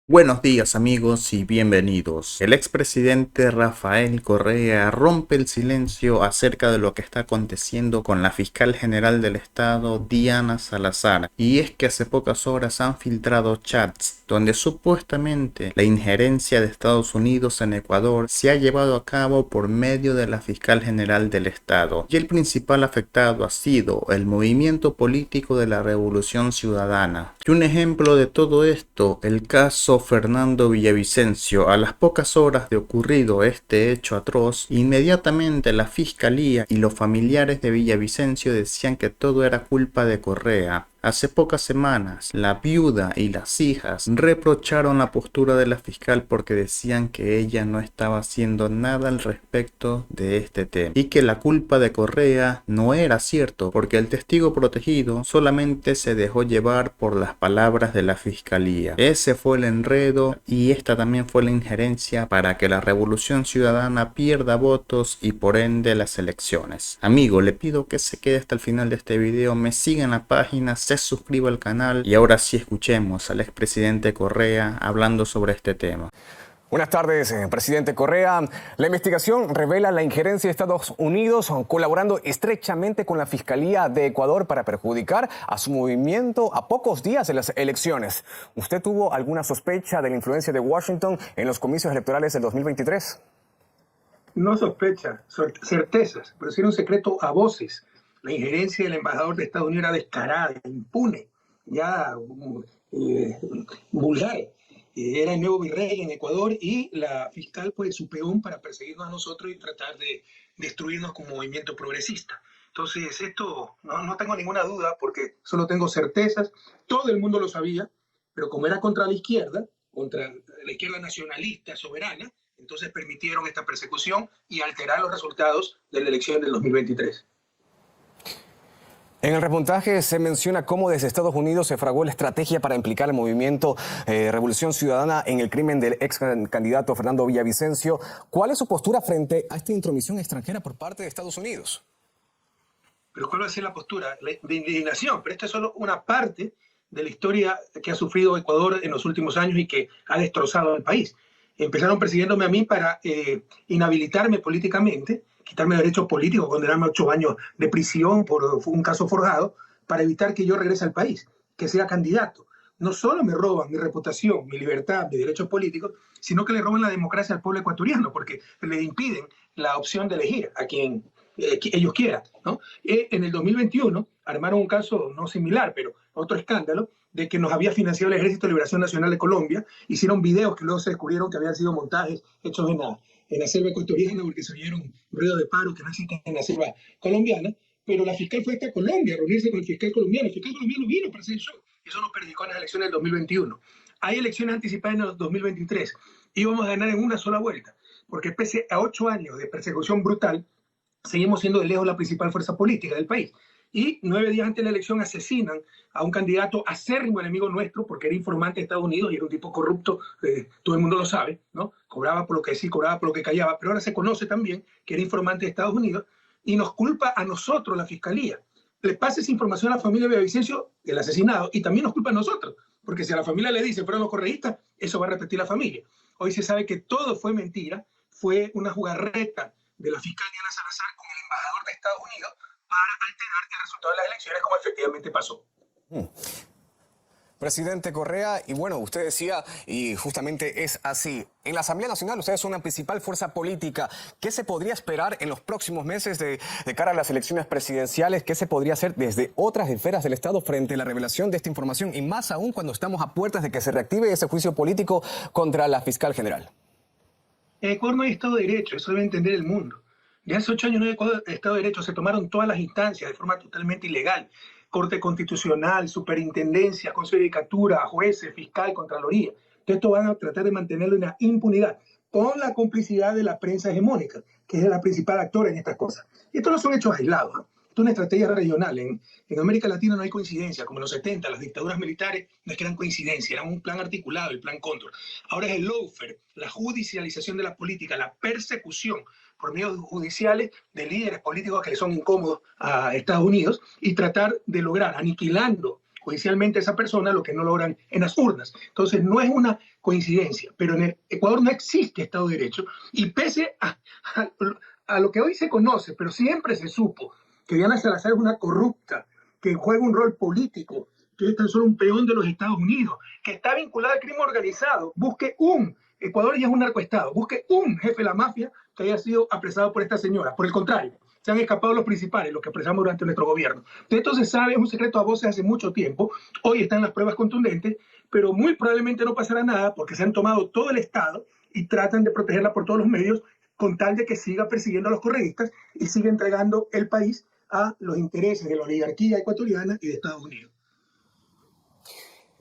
Buenos días amigos y bienvenidos. El expresidente Rafael Correa rompe el silencio acerca de lo que está aconteciendo con la fiscal general del estado, Diana Salazar. Y es que hace pocas horas han filtrado chats donde supuestamente la injerencia de Estados Unidos en Ecuador se ha llevado a cabo por medio de la fiscal general del estado. Y el principal afectado ha sido el movimiento político de la Revolución Ciudadana. Y un ejemplo de todo esto, el caso Fernando Villavicencio. A las pocas horas de ocurrido este hecho atroz, inmediatamente la fiscalía y los familiares de Villavicencio decían que todo era culpa de Correa. Hace pocas semanas, la viuda y las hijas reprocharon la postura de la fiscal porque decían que ella no estaba haciendo nada al respecto de este tema y que la culpa de Correa no era cierto porque el testigo protegido solamente se dejó llevar por las palabras de la fiscalía. Ese fue el enredo y esta también fue la injerencia para que la Revolución Ciudadana pierda votos y por ende las elecciones. Amigo, le pido que se quede hasta el final de este video, me siga en la página, se suscriba al canal y ahora sí escuchemos al expresidente Correa hablando sobre este tema. Buenas tardes, presidente Correa. La investigación revela la injerencia de Estados Unidos colaborando estrechamente con la Fiscalía de Ecuador para perjudicar a su movimiento a pocos días de las elecciones. ¿Usted tuvo alguna sospecha de la influencia de Washington en los comicios electorales del 2023? No sospecha, certezas, pero si era un secreto a voces. La injerencia del embajador de Estados Unidos era descarada, impune, ya eh, vulgar. Era el nuevo virrey en Ecuador y la fiscal fue su peón para perseguirnos a nosotros y tratar de destruirnos como movimiento progresista. Entonces, esto no tengo ninguna duda porque solo tengo certezas. Todo el mundo lo sabía, pero como era contra la izquierda nacionalista, soberana, entonces permitieron esta persecución y alterar los resultados de la elección del 2023. En el reportaje se menciona cómo desde Estados Unidos se fraguó la estrategia para implicar al movimiento Revolución Ciudadana en el crimen del ex candidato Fernando Villavicencio. ¿Cuál es su postura frente a esta intromisión extranjera por parte de Estados Unidos? Pero ¿cuál va a ser la postura? De indignación, pero esta es solo una parte de la historia que ha sufrido Ecuador en los últimos años y que ha destrozado al país. Empezaron persiguiéndome a mí para inhabilitarme políticamente, quitarme derechos políticos, condenarme a 8 años de prisión por un caso forjado, para evitar que yo regrese al país, que sea candidato. No solo me roban mi reputación, mi libertad, mis derechos políticos, sino que le roban la democracia al pueblo ecuatoriano, porque le impiden la opción de elegir a quien ellos quieran, ¿no? En el 2021 armaron un caso no similar, pero otro escándalo, de que nos había financiado el Ejército de Liberación Nacional de Colombia, hicieron videos que luego se descubrieron que habían sido montajes hechos en la selva ecuatoriana, porque se oyeron ruidos de paro que no existen en la selva colombiana, pero la fiscal fue hasta Colombia a reunirse con el fiscal colombiano. El fiscal colombiano vino para hacer el show. Eso nos perjudicó en las elecciones del 2021. Hay elecciones anticipadas en el 2023. Íbamos a ganar en una sola vuelta, porque pese a 8 años de persecución brutal, seguimos siendo de lejos la principal fuerza política del país. Y 9 días antes de la elección asesinan a un candidato acérrimo enemigo nuestro porque era informante de Estados Unidos y era un tipo corrupto, todo el mundo lo sabe, ¿no? Cobraba por lo que decía, cobraba por lo que callaba, pero ahora se conoce también que era informante de Estados Unidos y nos culpa a nosotros, la fiscalía. Le pasa esa información a la familia de Villavicencio, el asesinado, y también nos culpa a nosotros, porque si a la familia le dice fueron los correístas, eso va a repetir la familia. Hoy se sabe que todo fue mentira, fue una jugarreta de la fiscal Diana Salazar con el embajador de Estados Unidos para alterar el resultado de las elecciones, como efectivamente pasó. Presidente Correa, y bueno, usted decía, y justamente es así, en la Asamblea Nacional ustedes son la principal fuerza política. ¿Qué se podría esperar en los próximos meses de cara a las elecciones presidenciales? ¿Qué se podría hacer desde otras esferas del Estado frente a la revelación de esta información? Y más aún cuando estamos a puertas de que se reactive ese juicio político contra la fiscal general. En Ecuador no hay Estado de Derecho, eso debe entender el mundo. Ya hace 8 años no hay Estado de Derecho, se tomaron todas las instancias de forma totalmente ilegal. Corte Constitucional, Superintendencia, Consejo de Judicatura, jueces, fiscal, Contraloría. Entonces, esto van a tratar de mantenerlo en la impunidad, con la complicidad de la prensa hegemónica, que es la principal actora en estas cosas. Y estos no son hechos aislados, ¿eh? Esto es una estrategia regional. En América Latina no hay coincidencia, como en los 70, las dictaduras militares no es que eran coincidencia, era un plan articulado, el plan Cóndor. Ahora es el lawfare, la judicialización de la política, la persecución por medios judiciales de líderes políticos que le son incómodos a Estados Unidos y tratar de lograr, aniquilando judicialmente a esa persona lo que no logran en las urnas. Entonces no es una coincidencia, pero en el Ecuador no existe Estado de Derecho y pese a lo que hoy se conoce, pero siempre se supo que Diana Salazar es una corrupta, que juega un rol político, que es tan solo un peón de los Estados Unidos, que está vinculada al crimen organizado. Busque Ecuador ya es un narcoestado, busque un jefe de la mafia que haya sido apresado por esta señora. Por el contrario, se han escapado los principales, los que apresamos durante nuestro gobierno. Esto se sabe, es un secreto a voces hace mucho tiempo, hoy están las pruebas contundentes, pero muy probablemente no pasará nada porque se han tomado todo el Estado y tratan de protegerla por todos los medios con tal de que siga persiguiendo a los correístas y siga entregando el país a los intereses de la oligarquía ecuatoriana y de Estados Unidos.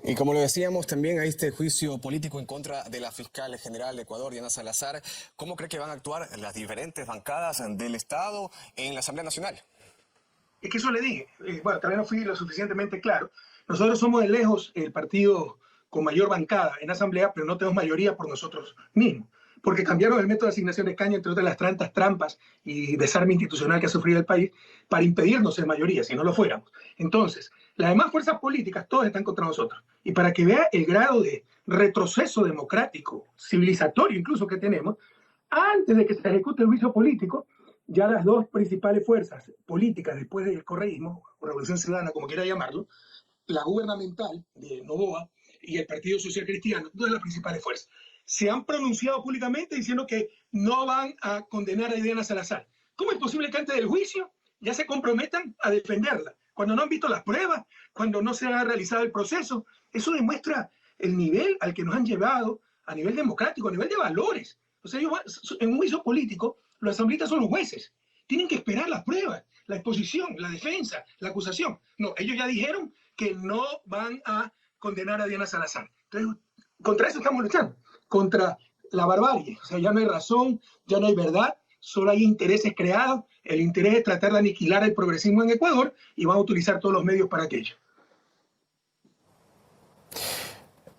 Y como lo decíamos, también hay este juicio político en contra de la fiscal general de Ecuador, Diana Salazar. ¿Cómo cree que van a actuar las diferentes bancadas del Estado en la Asamblea Nacional? Es que eso le dije. Bueno, tal vez no fui lo suficientemente claro. Nosotros somos de lejos el partido con mayor bancada en la Asamblea, pero no tenemos mayoría por nosotros mismos. Porque cambiaron el método de asignación de escaño, entre otras las tantas trampas y desarme institucional que ha sufrido el país, para impedirnos ser mayoría, si no lo fuéramos. Entonces, las demás fuerzas políticas, todas están contra nosotros. Y para que vea el grado de retroceso democrático, civilizatorio incluso que tenemos, antes de que se ejecute el juicio político, ya las dos principales fuerzas políticas después del correísmo, o Revolución Ciudadana, como quiera llamarlo, la gubernamental de Noboa y el Partido Social Cristiano, dos de las principales fuerzas, se han pronunciado públicamente diciendo que no van a condenar a Diana Salazar. ¿Cómo es posible que antes del juicio ya se comprometan a defenderla? Cuando no han visto las pruebas, cuando no se ha realizado el proceso. Eso demuestra el nivel al que nos han llevado a nivel democrático, a nivel de valores. O sea, en un juicio político, los asambleístas son los jueces. Tienen que esperar las pruebas, la exposición, la defensa, la acusación. No, ellos ya dijeron que no van a condenar a Diana Salazar. Entonces, contra eso estamos luchando, contra la barbarie. O sea, ya no hay razón, ya no hay verdad, solo hay intereses creados. El interés es tratar de aniquilar el progresismo en Ecuador y van a utilizar todos los medios para aquello.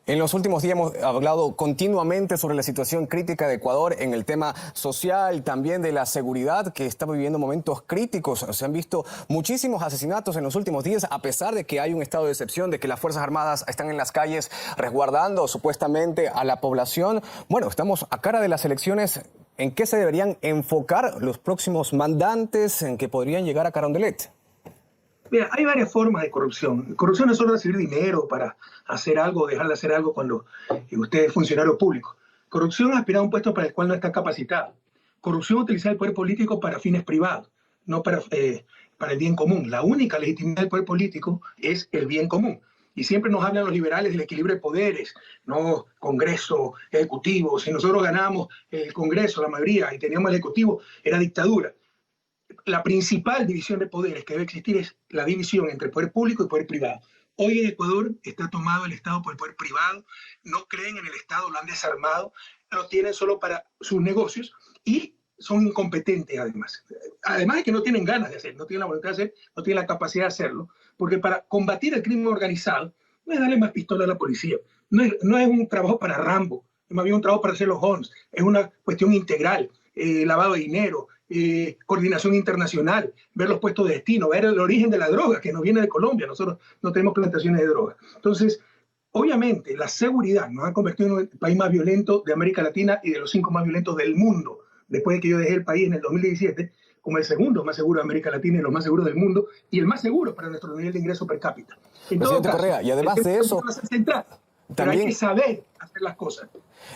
En los últimos días hemos hablado continuamente sobre la situación crítica de Ecuador en el tema social, también de la seguridad, que está viviendo momentos críticos. Se han visto muchísimos asesinatos en los últimos días, a pesar de que hay un estado de excepción, de que las Fuerzas Armadas están en las calles resguardando supuestamente a la población. Bueno, estamos a cara de las elecciones. ¿En qué se deberían enfocar los próximos mandantes en que podrían llegar a Carondelet? Mira, hay varias formas de corrupción. Corrupción no es solo recibir dinero para hacer algo o dejar de hacer algo cuando usted es funcionario público. Corrupción es aspirar a un puesto para el cual no está capacitado. Corrupción es utilizar el poder político para fines privados, no para el bien común. La única legitimidad del poder político es el bien común. Y siempre nos hablan los liberales del equilibrio de poderes, no Congreso, Ejecutivo. Si nosotros ganamos el Congreso, la mayoría, y teníamos el Ejecutivo, era dictadura. La principal división de poderes que debe existir es la división entre poder público y poder privado. Hoy en Ecuador está tomado el Estado por el poder privado, no creen en el Estado, lo han desarmado, lo tienen solo para sus negocios y son incompetentes además. Además de que no tienen ganas de hacer, no tienen la voluntad de hacer, no tienen la capacidad de hacerlo, porque para combatir el crimen organizado no es darle más pistola a la policía, no es un trabajo para Rambo, es más bien un trabajo para Sherlock Holmes, es una cuestión integral, lavado de dinero, coordinación internacional, ver los puestos de destino, ver el origen de la droga que nos viene de Colombia. Nosotros no tenemos plantaciones de droga. Entonces, obviamente, la seguridad nos ha convertido en el país más violento de América Latina y de los 5 más violentos del mundo. Después de que yo dejé el país en el 2017, como el segundo más seguro de América Latina y los más seguros del mundo, y el más seguro para nuestro nivel de ingreso per cápita. Presidente Correa, y además de eso, pero hay que saber hacer las cosas.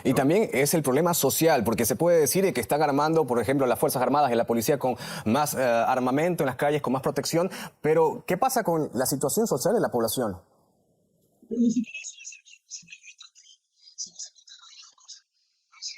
Y también es el problema social, porque se puede decir que están armando, por ejemplo, las Fuerzas Armadas y la policía con más armamento en las calles, con más protección, pero ¿qué pasa con la situación social de la población? Pero ni siquiera eso es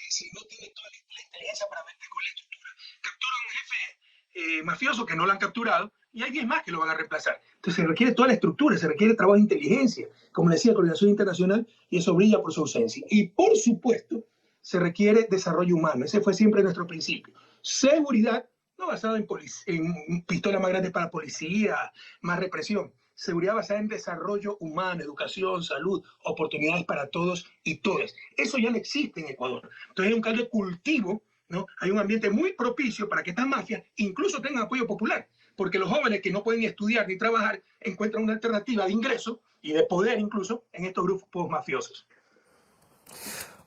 si no tiene toda la inteligencia para meter con la estructura. Captura a un jefe mafioso que no lo han capturado y hay 10 más que lo van a reemplazar. Entonces se requiere toda la estructura, se requiere trabajo de inteligencia, como le decía, coordinación internacional, y eso brilla por su ausencia. Y por supuesto, se requiere desarrollo humano. Ese fue siempre nuestro principio. Seguridad, no basada en pistolas más grandes para policía, más represión. Seguridad basada en desarrollo humano, educación, salud, oportunidades para todos y todas. Eso ya no existe en Ecuador. Entonces hay un caldo de cultivo, ¿no? Hay un ambiente muy propicio para que estas mafias incluso tengan apoyo popular. porque los jóvenes que no pueden ni estudiar ni trabajar encuentran una alternativa de ingreso y de poder incluso en estos grupos mafiosos.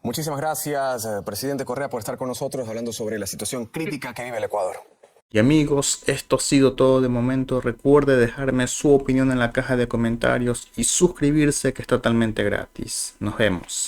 Muchísimas gracias, presidente Correa, por estar con nosotros hablando sobre la situación crítica que vive el Ecuador. Y amigos, esto ha sido todo de momento. Recuerde dejarme su opinión en la caja de comentarios y suscribirse, que es totalmente gratis. Nos vemos.